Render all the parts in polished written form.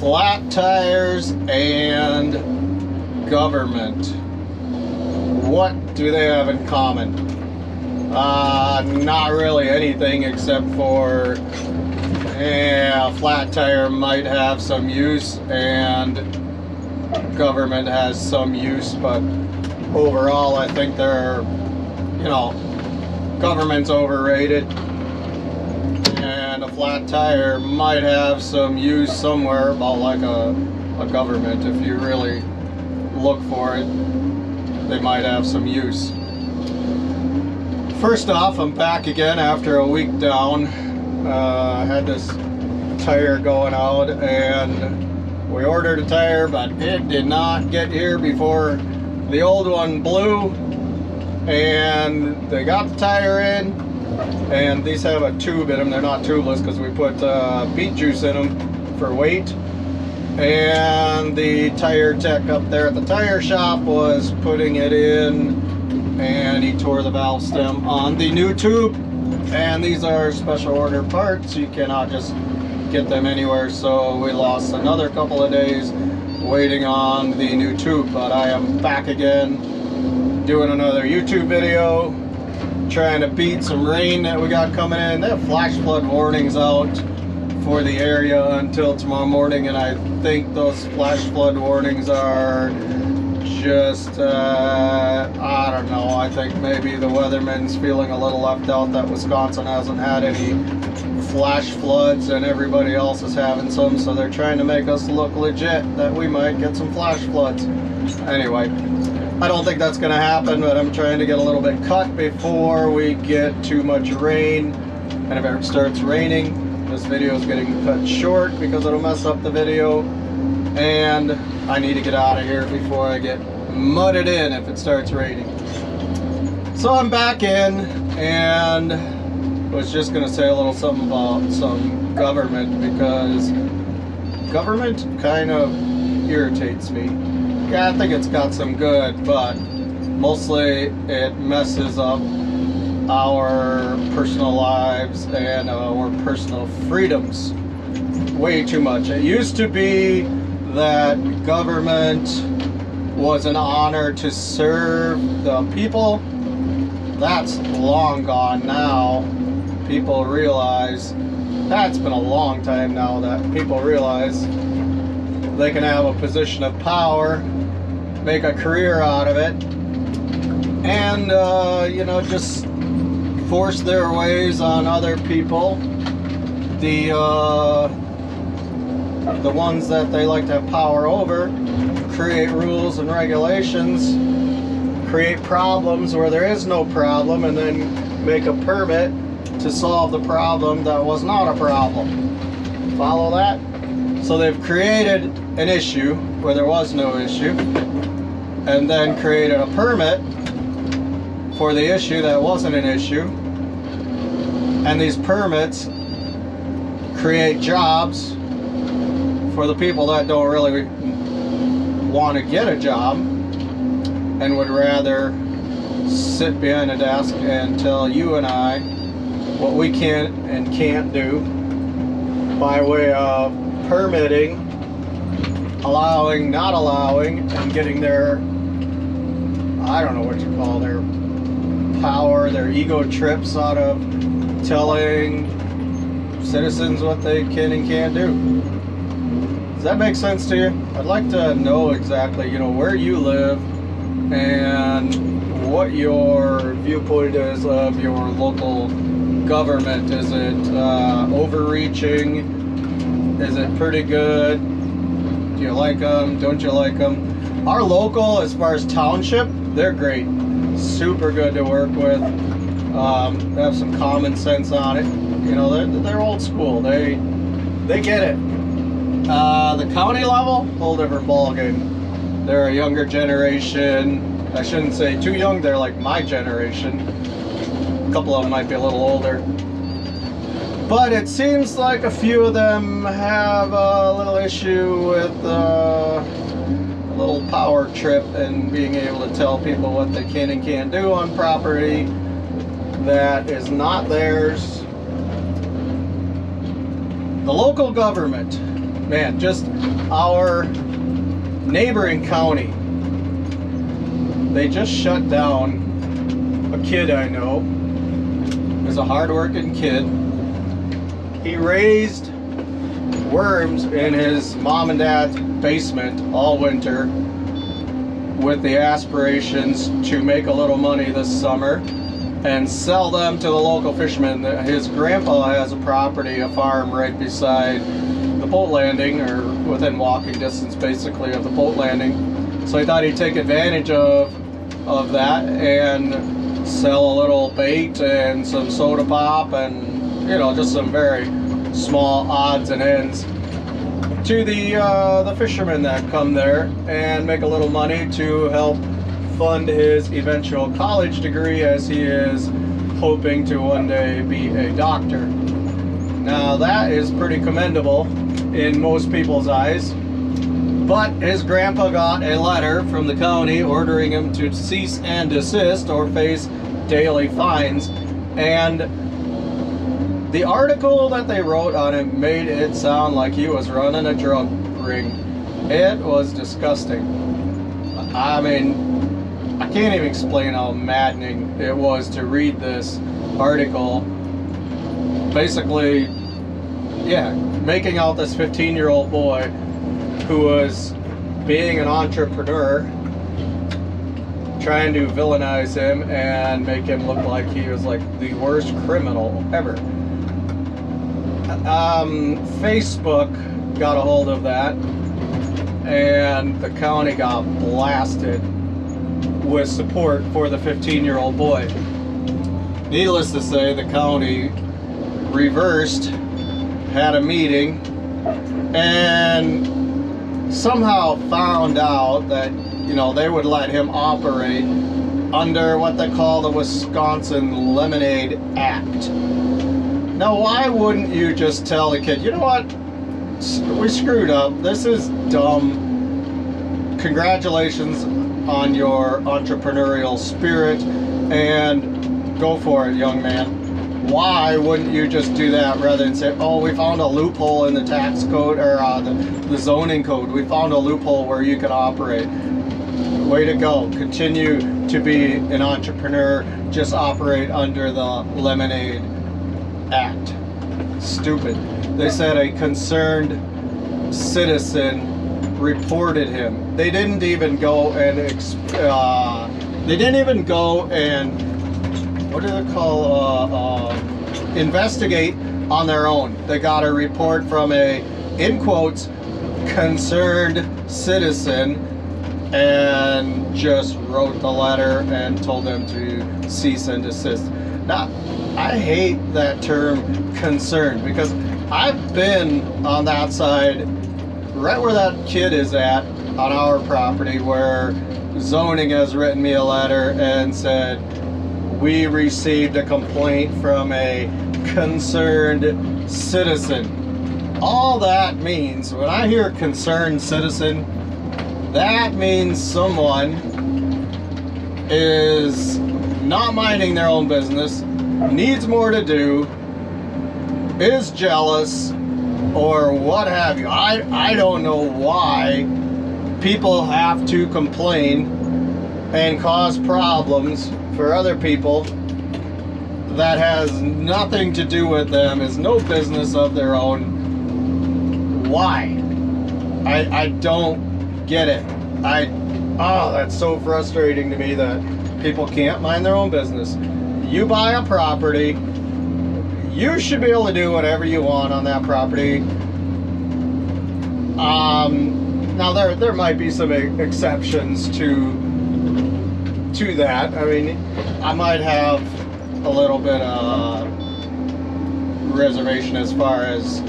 Flat tires and government. What do they have in common? Not really anything, except for a flat tire might have some use and government has some use, but overall I think they're, government's overrated, and a flat tire might have some use somewhere, about like a government. If you really look for it, they might have some use. First off, I'm back again after a week down. I had this tire going out, and we ordered a tire, but it did not get here before the old one blew. And they got the tire in, and these have a tube in them. They're not tubeless because we put beet juice in them for weight. And the tire tech up there at the tire shop was putting it in, and he tore the valve stem on the new tube. And these are special order parts, you cannot just get them anywhere, so we lost another couple of days waiting on the new tube. But I am back again doing another YouTube video, trying to beat some rain that we got coming in. They have flash flood warnings out for the area until tomorrow morning, and I think those flash flood warnings are just, I don't know, I think maybe the weatherman's feeling a little left out that Wisconsin hasn't had any flash floods and everybody else is having some, so they're trying to make us look legit that we might get some flash floods. Anyway, I don't think that's going to happen, but I'm trying to get a little bit cut before we get too much rain. And if it starts raining, this video is getting cut short because it'll mess up the video, and I need to get out of here before I get mudded in if it starts raining. So I'm back in, and was just going to say a little something about some government, because government kind of irritates me. Yeah, I think it's got some good, but mostly it messes up our personal lives and our personal freedoms way too much. It used to be that government was an honor to serve the people. That's long gone now. People realize, that's been a long time now, that people realize they can have a position of power, make a career out of it, and just force their ways on other people. The ones that they like to have power over create rules and regulations, create problems where there is no problem, and then make a permit to solve the problem that was not a problem. Follow that? So they've created an issue where there was no issue, and then created a permit for the issue that wasn't an issue. And these permits create jobs for the people that don't really want to get a job and would rather sit behind a desk and tell you and I what we can and can't do by way of permitting, allowing, not allowing, and getting their, I don't know what you call their power, their ego trips out of telling citizens what they can and can't do. Does that make sense to you? I'd like to know exactly, where you live and what your viewpoint is of your local government. Is it overreaching? Is it pretty good? Do you like them? Don't you like them? Our local, as far as township, they're great. Super good to work with. They have some common sense on it. They're old school. They get it. The county level, whole different ballgame. They're a younger generation. I shouldn't say too young. They're like my generation. A couple of them might be a little older. But it seems like a few of them have a little issue with a little power trip and being able to tell people what they can and can't do on property that is not theirs. The local government, man, just our neighboring county, they just shut down a kid I know. He's a hard-working kid. He raised worms in his mom and dad's basement all winter with the aspirations to make a little money this summer and sell them to the local fishermen. His grandpa has a property, a farm right beside the boat landing, or within walking distance basically of the boat landing. So he thought he'd take advantage of that and sell a little bait and some soda pop and, you know, just some very small odds and ends to the fishermen that come there, and make a little money to help fund his eventual college degree, as he is hoping to one day be a doctor. Now that is pretty commendable in most people's eyes, but his grandpa got a letter from the county ordering him to cease and desist or face daily fines, and the article that they wrote on him made it sound like he was running a drug ring. It was disgusting. I mean, I can't even explain how maddening it was to read this article. Basically, yeah, making out this 15-year-old boy who was being an entrepreneur, trying to villainize him and make him look like he was like the worst criminal ever. Facebook got a hold of that, and the county got blasted with support for the 15-year-old boy. Needless to say, the county reversed, had a meeting, and somehow found out that, you know, they would let him operate under what they call the Wisconsin Lemonade Act. Now, why wouldn't you just tell the kid, you know what, we screwed up, this is dumb, congratulations on your entrepreneurial spirit, and go for it, young man. Why wouldn't you just do that rather than say, oh, we found a loophole in the tax code, or the zoning code, we found a loophole where you can operate. Way to go, continue to be an entrepreneur, just operate under the Lemonade Act. Stupid. They said a concerned citizen reported him. They didn't even go and what do they call investigate on their own. They got a report from a, in quotes, concerned citizen, and just wrote the letter and told them to cease and desist. Now, I hate that term concerned, because I've been on that side, right where that kid is at on our property, where zoning has written me a letter and said, we received a complaint from a concerned citizen. All that means, when I hear concerned citizen, that means someone is not minding their own business, needs more to do, is jealous, or what have you. I don't know why people have to complain and cause problems for other people that has nothing to do with them, is no business of their own. Why? I don't get it. Oh, that's so frustrating to me that people can't mind their own business. You buy a property, you should be able to do whatever you want on that property. Now there might be some exceptions to that. I mean, I might have a little bit of reservation as far as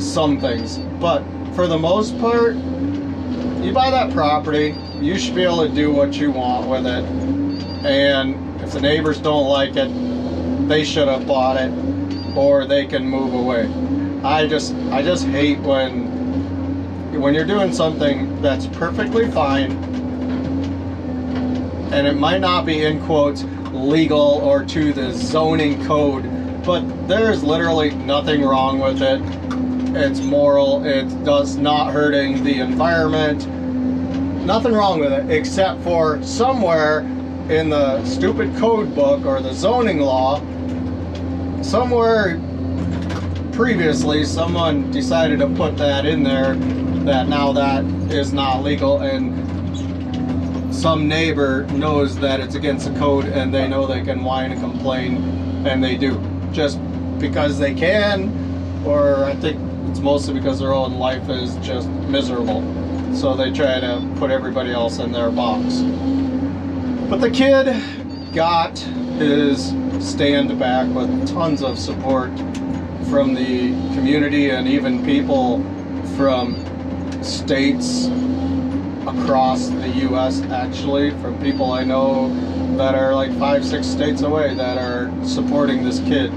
some things, but for the most part, you buy that property, you should be able to do what you want with it, and if the neighbors don't like it, they should have bought it, or they can move away. I just hate when you're doing something that's perfectly fine, and it might not be, in quotes, legal or to the zoning code, but there's literally nothing wrong with it, it's moral, it does not hurting the environment, nothing wrong with it, except for somewhere in the stupid code book or the zoning law, somewhere previously someone decided to put that in there, that now that is not legal, and some neighbor knows that it's against the code and they know they can whine and complain, and they do, just because they can, or I think it's mostly because their own life is just miserable, so they try to put everybody else in their box. But the kid got his stand back with tons of support from the community and even people from states across the US, actually, from people I know that are like 5-6 states away that are supporting this kid.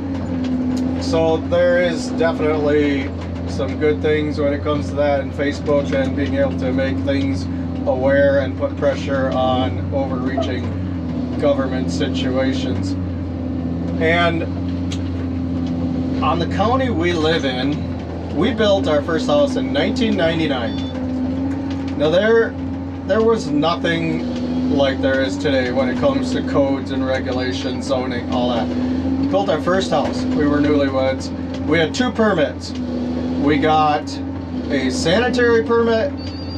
So there is definitely some good things when it comes to that, and Facebook and being able to make things aware and put pressure on overreaching government situations. And on the county we live in, we built our first house in 1999. Now there was nothing like there is today when it comes to codes and regulations, zoning, all that. We built our first house. We were newlyweds. We had 2 permits. We got a sanitary permit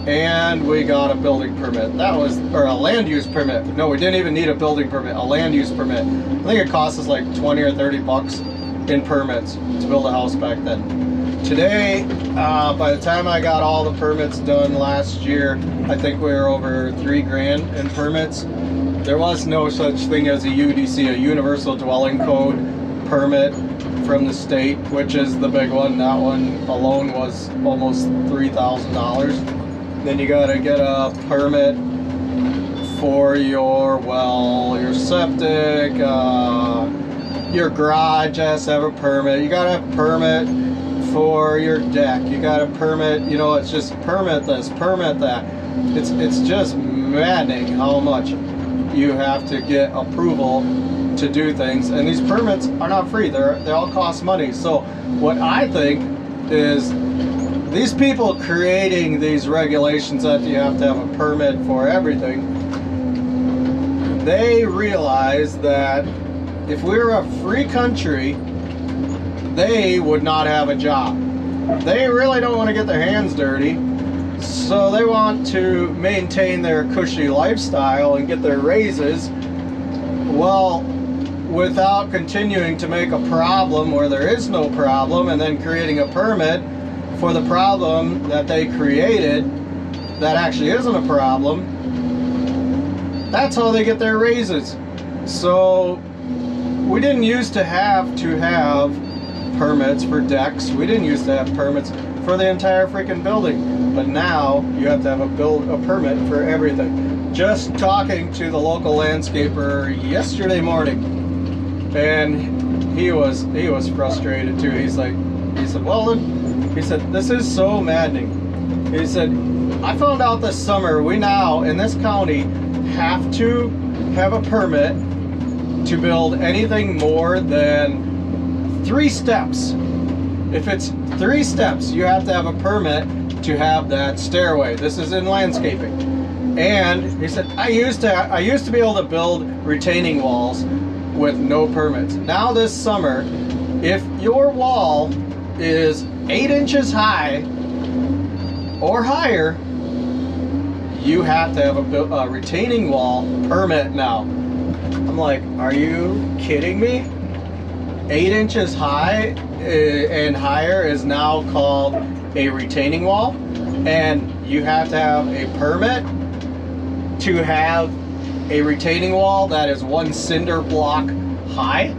and we got a building permit. That was, or a land use permit. No, we didn't even need a building permit, a land use permit. I think it cost us like 20 or 30 bucks in permits to build a house back then. Today, by the time I got all the permits done last year, I think we were over $3,000 in permits. There was no such thing as a UDC, a Universal Dwelling Code permit from the state, which is the big one. That one alone was almost $3,000. Then you gotta get a permit for your well, your septic, your garage has to have a permit. You gotta have a permit for your deck. You got a permit, you know, it's just permit this, permit that. It's just maddening how much you have to get approval to do things, and these permits are not free. They all cost money. So what I think is these people creating these regulations that you have to have a permit for everything, they realize that if we were a free country, they would not have a job. They really don't want to get their hands dirty, so they want to maintain their cushy lifestyle and get their raises, well, without continuing to make a problem where there is no problem, and then creating a permit for the problem that they created that actually isn't a problem. That's how they get their raises. So we didn't used to have permits for decks. We didn't used to have permits for the entire freaking building, but now you have to have a permit for everything. Just talking to the local landscaper yesterday morning, and he was frustrated too. He said, well, he said, this is so maddening. He said, I found out this summer we now in this county have to have a permit to build anything more than 3 steps. If it's 3 steps, you have to have a permit to have that stairway. This is in landscaping. And he said, I used to be able to build retaining walls with no permits. Now this summer, if your wall is 8 inches high or higher, you have to have a retaining wall permit now. I'm like, are you kidding me? 8 inches high and higher is now called a retaining wall, and you have to have a permit to have a retaining wall that is 1 cinder block high.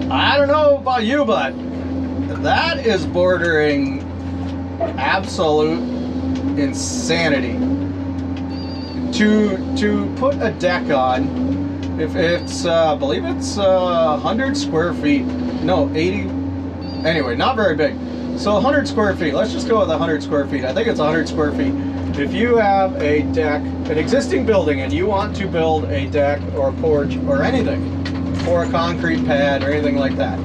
I don't know about you, but that is bordering absolute insanity. To put a deck on, if it's I believe it's 100 square feet, no, 80, anyway, not very big. So 100 square feet, let's just go with 100 square feet. I think it's 100 square feet. If you have a deck, an existing building, and you want to build a deck or a porch or anything, or a concrete pad or anything like that,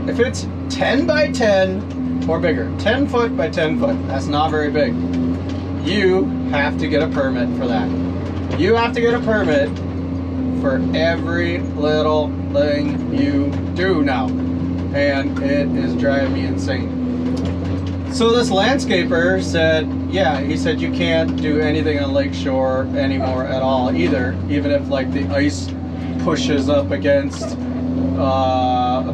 If it's 10 by 10 or bigger, 10 foot by 10 foot, that's not very big. You have to get a permit for that. You have to get a permit for every little thing you do now. And it is driving me insane. So this landscaper said, yeah, he said you can't do anything on Lakeshore anymore at all either, even if like the ice pushes up against,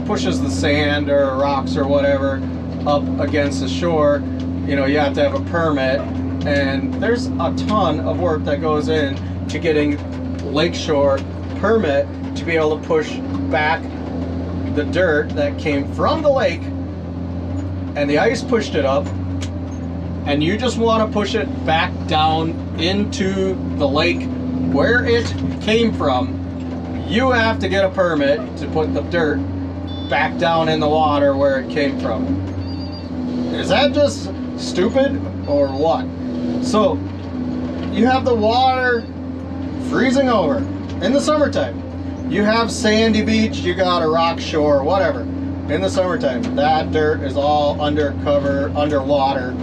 pushes the sand or rocks or whatever up against the shore, you know, you have to have a permit. And there's a ton of work that goes in to getting Lakeshore permit to be able to push back the dirt that came from the lake, and the ice pushed it up, and you just want to push it back down into the lake where it came from. You have to get a permit to put the dirt back down in the water where it came from. Is that just stupid or what? So you have the water freezing over in the summertime. You have sandy beach, you got a rock shore, whatever. In the summertime, that dirt is all undercover, underwater,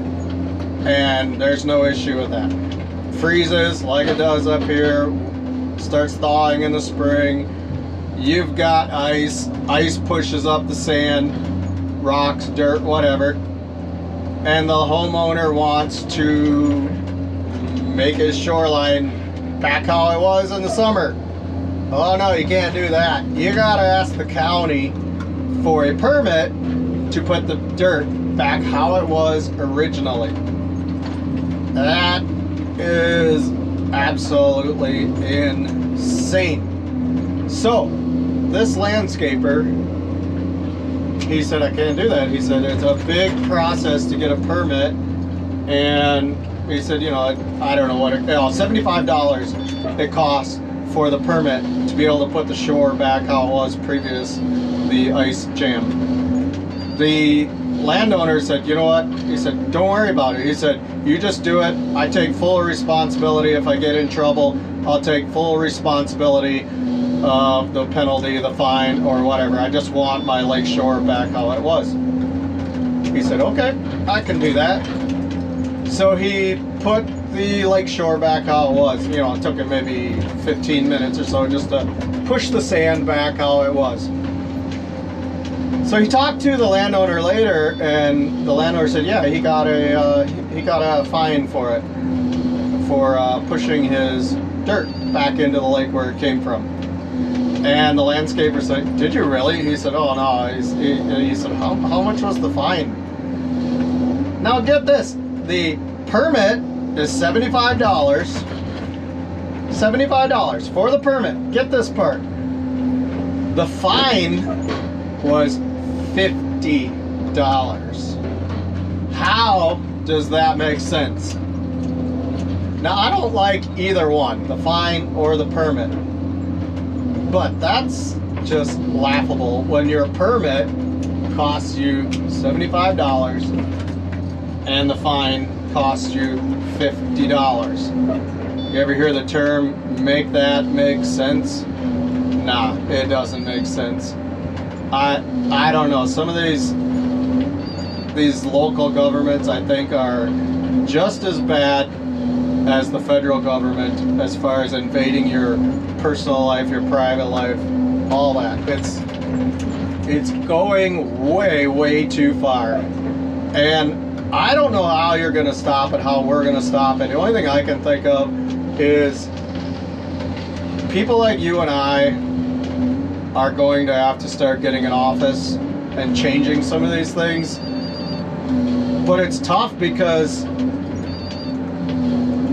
and there's no issue with that. Freezes like it does up here, starts thawing in the spring. You've got ice, ice pushes up the sand, rocks, dirt, whatever, and the homeowner wants to make his shoreline back how it was in the summer. Oh no, you can't do that. You gotta ask the county for a permit to put the dirt back how it was originally. That is absolutely insane. So, this landscaper, he said, I can't do that. He said, it's a big process to get a permit. And he said, you know, I don't know what, $75 it costs for the permit to be able to put the shore back how it was previous the ice jam. The landowner said, you know what? He said, don't worry about it. He said, you just do it. I take full responsibility. If I get in trouble, I'll take full responsibility of the penalty, the fine, or whatever. I just want my lake shore back how it was. He said, okay, I can do that. So he put the lake shore back how it was. You know, it took him maybe 15 minutes or so just to push the sand back how it was. So he talked to the landowner later, and the landowner said, yeah, he got a fine for it, for pushing his dirt back into the lake where it came from. And the landscaper said, did you really? He said, oh no. He said, how much was the fine? Now get this, the permit is $75. $75 for the permit. Get this part. The fine was $50. How does that make sense? Now, I don't like either one, the fine or the permit, but that's just laughable when your permit costs you $75 and the fine costs you $50. You ever hear the term, make that make sense? Nah, it doesn't make sense. I don't know, some of these local governments I think are just as bad as the federal government as far as invading your personal life, your private life, all that. It's going way too far. And I don't know how you're going to stop it, how we're going to stop it. The only thing I can think of is people like you and I are going to have to start getting in office and changing some of these things. But it's tough because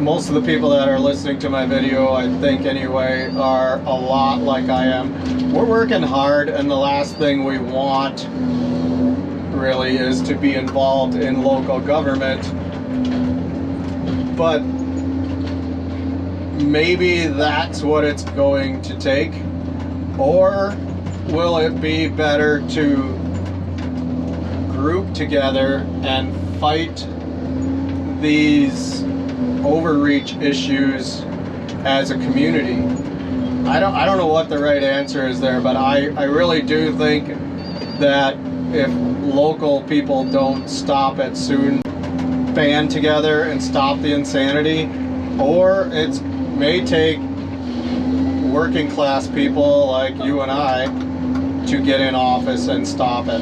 most of the people that are listening to my video, I think anyway, are a lot like I am. We're working hard, and the last thing we want really is to be involved in local government. But maybe that's what it's going to take. Or will it be better to group together and fight these overreach issues as a community? I don't know what the right answer is there, but I really do think that if local people don't stop it soon, band together and stop the insanity, or it may take working class people like you and I to get in office and stop it.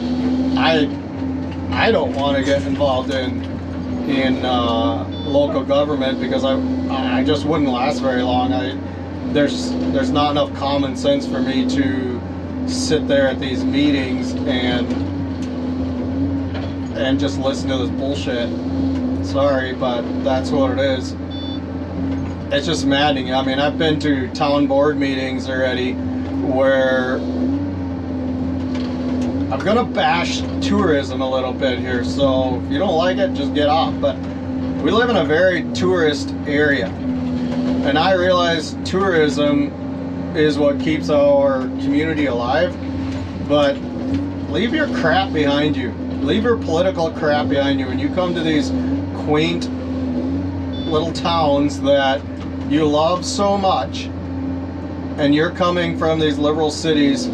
I don't want to get involved in local government because I just wouldn't last very long. There's not enough common sense for me to sit there at these meetings and just listen to this bullshit. Sorry, but that's what it is. It's just maddening. I mean, I've been to town board meetings already where I'm gonna bash tourism a little bit here, so if you don't like it, just get off. But we live in a very tourist area, and I realize tourism is what keeps our community alive, but leave your crap behind you. Leave your political crap behind you. When you come to these quaint little towns that you love so much, and you're coming from these liberal cities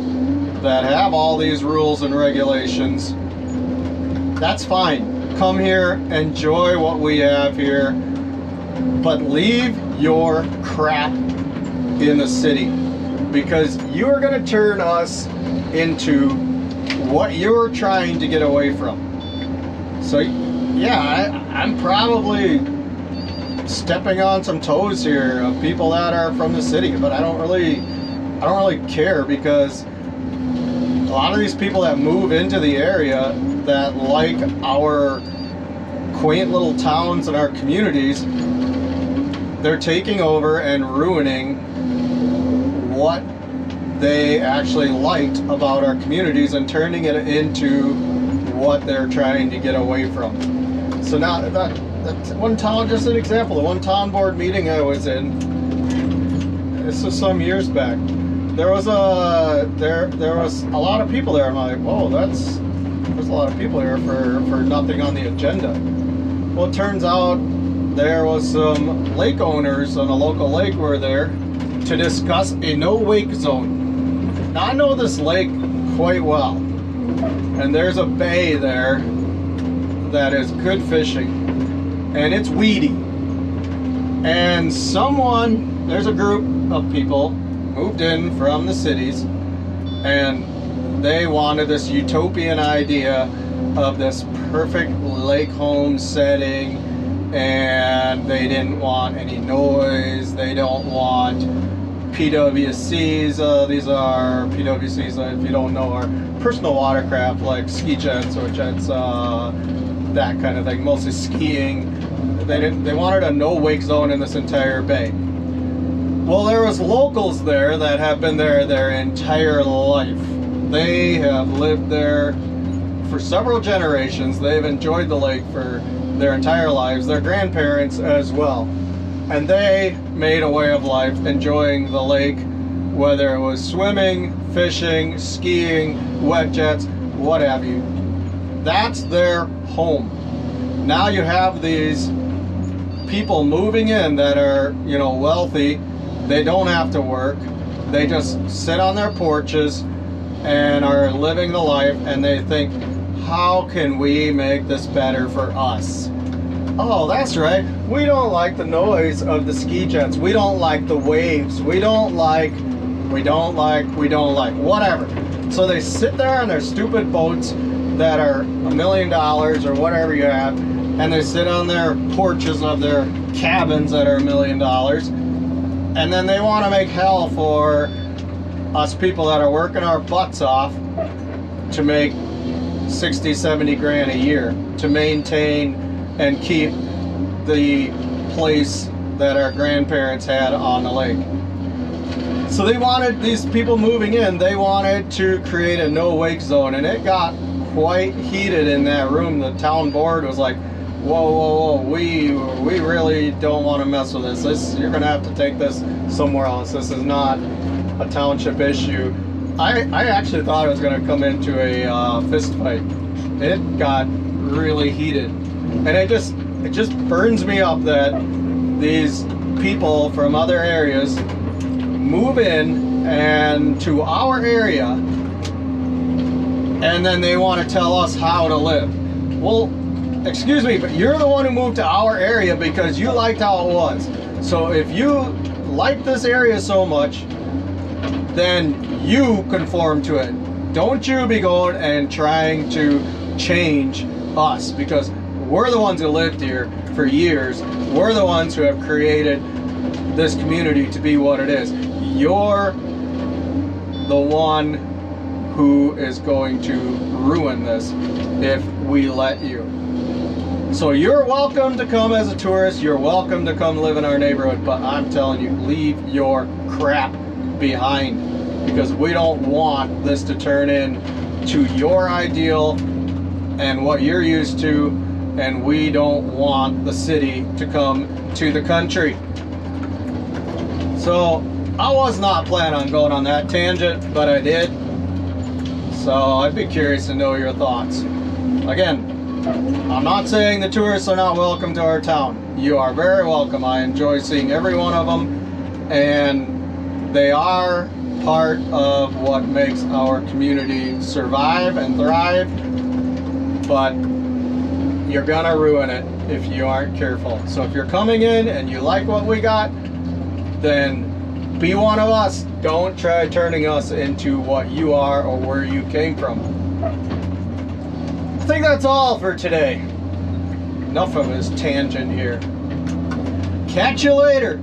that have all these rules and regulations, that's fine. Come here, enjoy what we have here, but leave your crap in the city, because you are going to turn us into what you're trying to get away from. So yeah, I'm probably stepping on some toes here of people that are from the city, but I don't really care, because a lot of these people that move into the area that like our quaint little towns and our communities, they're taking over and ruining what they actually liked about our communities and turning it into what they're trying to get away from. So now that's one town, just an example, the one town board meeting I was in, this was some years back, there was a lot of people there. I'm like, whoa, there's a lot of people here for nothing on the agenda. Well, it turns out there was some lake owners on a local lake were there to discuss a no-wake zone. Now, I know this lake quite well, and there's a bay there that is good fishing, and it's weedy. And there's a group of people moved in from the cities, and they wanted this utopian idea of this perfect lake home setting, and they didn't want any noise, they don't want PWCs. These are PWCs, if you don't know, are personal watercraft like ski jets or jets, that kind of thing, mostly skiing. They wanted a no-wake zone in this entire bay. Well, there was locals there that have been there their entire life. They have lived there for several generations. They've enjoyed the lake for their entire lives, their grandparents as well. And they made a way of life enjoying the lake, whether it was swimming, fishing, skiing, wet jets, what have you. That's their home. Now you have these people moving in that are, wealthy. They don't have to work. They just sit on their porches and are living the life, and they think, how can we make this better for us? Oh, that's right. We don't like the noise of the ski jets. We don't like the waves. We don't like, whatever. So they sit there on their stupid boats that are $1 million or whatever you have, and they sit on their porches of their cabins that are $1 million. And then they want to make hell for us people that are working our butts off to make 60, 70 grand a year to maintain and keep the place that our grandparents had on the lake. So they wanted, these people moving in, they wanted to create a no-wake zone, and it got quite heated in that room. The town board was like, whoa, we really don't want to mess with this. You're gonna have to take this somewhere else. This is not a township issue. I actually thought it was gonna come into a fist fight. It got really heated, and it just burns me up that these people from other areas move in and to our area and then they want to tell us how to live. Well, excuse me, but you're the one who moved to our area because you liked how it was. So if you like this area so much, then you conform to it. Don't you be going and trying to change us, because we're the ones who lived here for years. We're the ones who have created this community to be what it is. You're the one who is going to ruin this if we let you. So you're welcome to come as a tourist. You're welcome to come live in our neighborhood, but I'm telling you, leave your crap behind, because we don't want this to turn into your ideal and what you're used to, and we don't want the city to come to the country. So I was not planning on going on that tangent, but I did. So I'd be curious to know your thoughts. Again, I'm not saying the tourists are not welcome to our town. You are very welcome. I enjoy seeing every one of them, and they are part of what makes our community survive and thrive, but you're gonna ruin it if you aren't careful. So if you're coming in and you like what we got, then be one of us. Don't try turning us into what you are or where you came from. I think that's all for today. Enough of this tangent here. Catch you later.